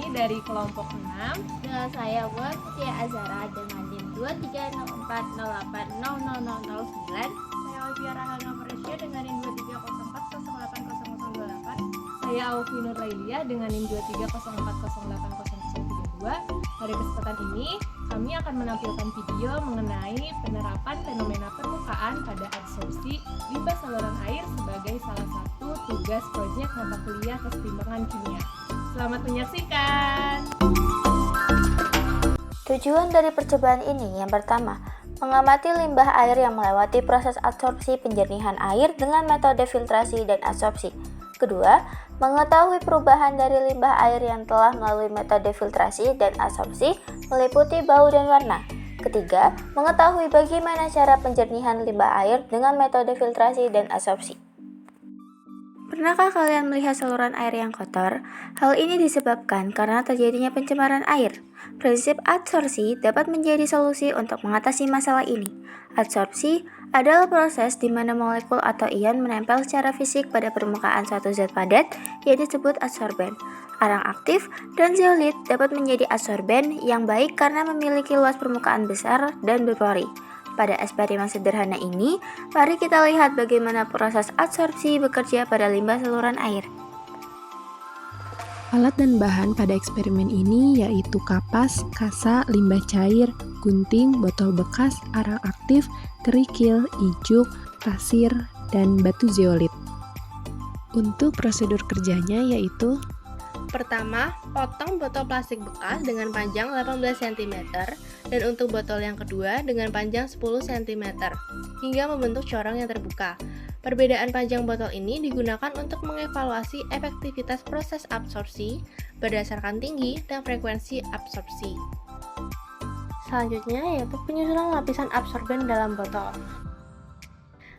Fani dari kelompok 6. Dengan saya Mutia Azara dengan NIM 2304080009. Saya Olivia Rahana Marsha dengan NIM 2304080028. Saya Aufi Nur Lailia dengan NIM 2304080032. Pada kesempatan ini, kami akan menampilkan video mengenai penerapan fenomena permukaan pada adsorpsi limbah saluran air sebagai salah satu tugas proyek mata kuliah keseimbangan kimia. Selamat menyaksikan! Tujuan dari percobaan ini yang pertama, mengamati limbah air yang melewati proses adsorpsi penjernihan air dengan metode filtrasi dan adsorpsi. Kedua, mengetahui perubahan dari limbah air yang telah melalui metode filtrasi dan adsorpsi meliputi bau dan warna. Ketiga, mengetahui bagaimana cara penjernihan limbah air dengan metode filtrasi dan adsorpsi. Pernahkah kalian melihat saluran air yang kotor? Hal ini disebabkan karena terjadinya pencemaran air. Prinsip adsorpsi dapat menjadi solusi untuk mengatasi masalah ini. Adsorpsi adalah proses di mana molekul atau ion menempel secara fisik pada permukaan suatu zat padat yang disebut adsorben. Arang aktif dan zeolit dapat menjadi adsorben yang baik karena memiliki luas permukaan besar dan berpori. Pada eksperimen sederhana ini, mari kita lihat bagaimana proses adsorpsi bekerja pada limbah saluran air. Alat dan bahan pada eksperimen ini yaitu kapas, kasa, limbah cair, gunting, botol bekas, arang aktif, kerikil, ijuk, pasir, dan batu zeolit. Untuk prosedur kerjanya yaitu: Pertama, potong botol plastik bekas dengan panjang 18 cm dan untuk botol yang kedua dengan panjang 10 cm hingga membentuk corong yang terbuka. Perbedaan panjang botol ini digunakan untuk mengevaluasi efektivitas proses absorpsi berdasarkan tinggi dan frekuensi absorpsi. Selanjutnya yaitu penyusunan lapisan absorben dalam botol.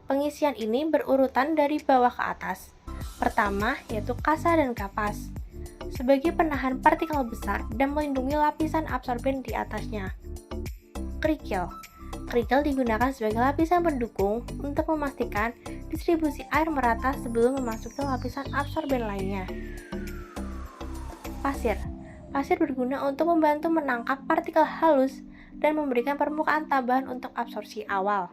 Pengisian ini berurutan dari bawah ke atas. Pertama yaitu kasa dan kapas, sebagai penahan partikel besar dan melindungi lapisan absorben di atasnya. Kerikil digunakan sebagai lapisan pendukung untuk memastikan distribusi air merata sebelum memasuki lapisan absorben lainnya. Pasir berguna untuk membantu menangkap partikel halus dan memberikan permukaan tambahan untuk absorpsi awal.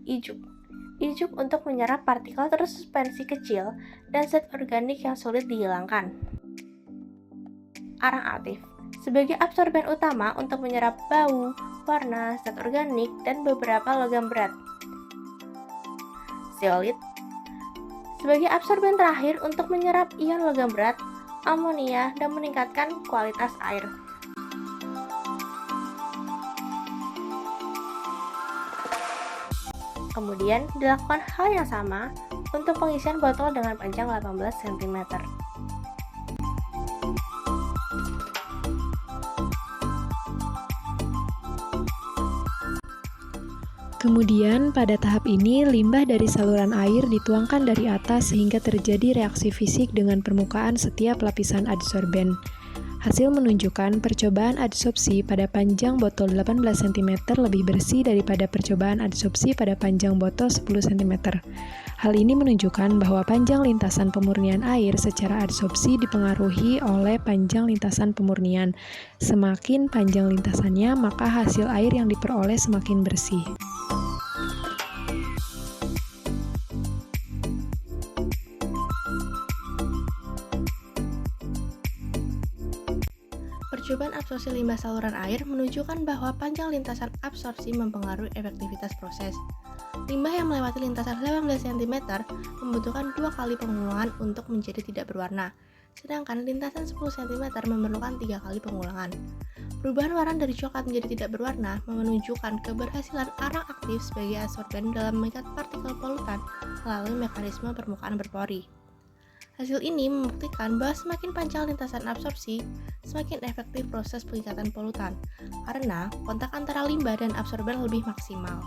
Ijuk untuk menyerap partikel tersuspensi kecil dan zat organik yang sulit dihilangkan. Arang aktif sebagai absorben utama untuk menyerap bau, warna, zat organik, dan beberapa logam berat. Zeolit sebagai absorben terakhir untuk menyerap ion logam berat, amonia, dan meningkatkan kualitas air. Kemudian dilakukan hal yang sama untuk pengisian botol dengan panjang 18 cm. Kemudian pada tahap ini limbah dari saluran air dituangkan dari atas sehingga terjadi reaksi fisik dengan permukaan setiap lapisan adsorben. Hasil menunjukkan percobaan adsorpsi pada panjang botol 18 cm lebih bersih daripada percobaan adsorpsi pada panjang botol 10 cm. Hal ini menunjukkan bahwa panjang lintasan pemurnian air secara adsorpsi dipengaruhi oleh panjang lintasan pemurnian. Semakin panjang lintasannya, maka hasil air yang diperoleh semakin bersih. Percobaan absorpsi limbah saluran air menunjukkan bahwa panjang lintasan absorpsi mempengaruhi efektivitas proses. Limbah yang melewati lintasan 18 cm membutuhkan 2 kali pengulangan untuk menjadi tidak berwarna, sedangkan lintasan 10 cm memerlukan 3 kali pengulangan. Perubahan warna dari coklat menjadi tidak berwarna menunjukkan keberhasilan arang aktif sebagai adsorben dalam mengikat partikel polutan melalui mekanisme permukaan berpori. Hasil ini membuktikan bahwa semakin panjang lintasan absorpsi, semakin efektif proses pengikatan polutan, karena kontak antara limbah dan absorben lebih maksimal.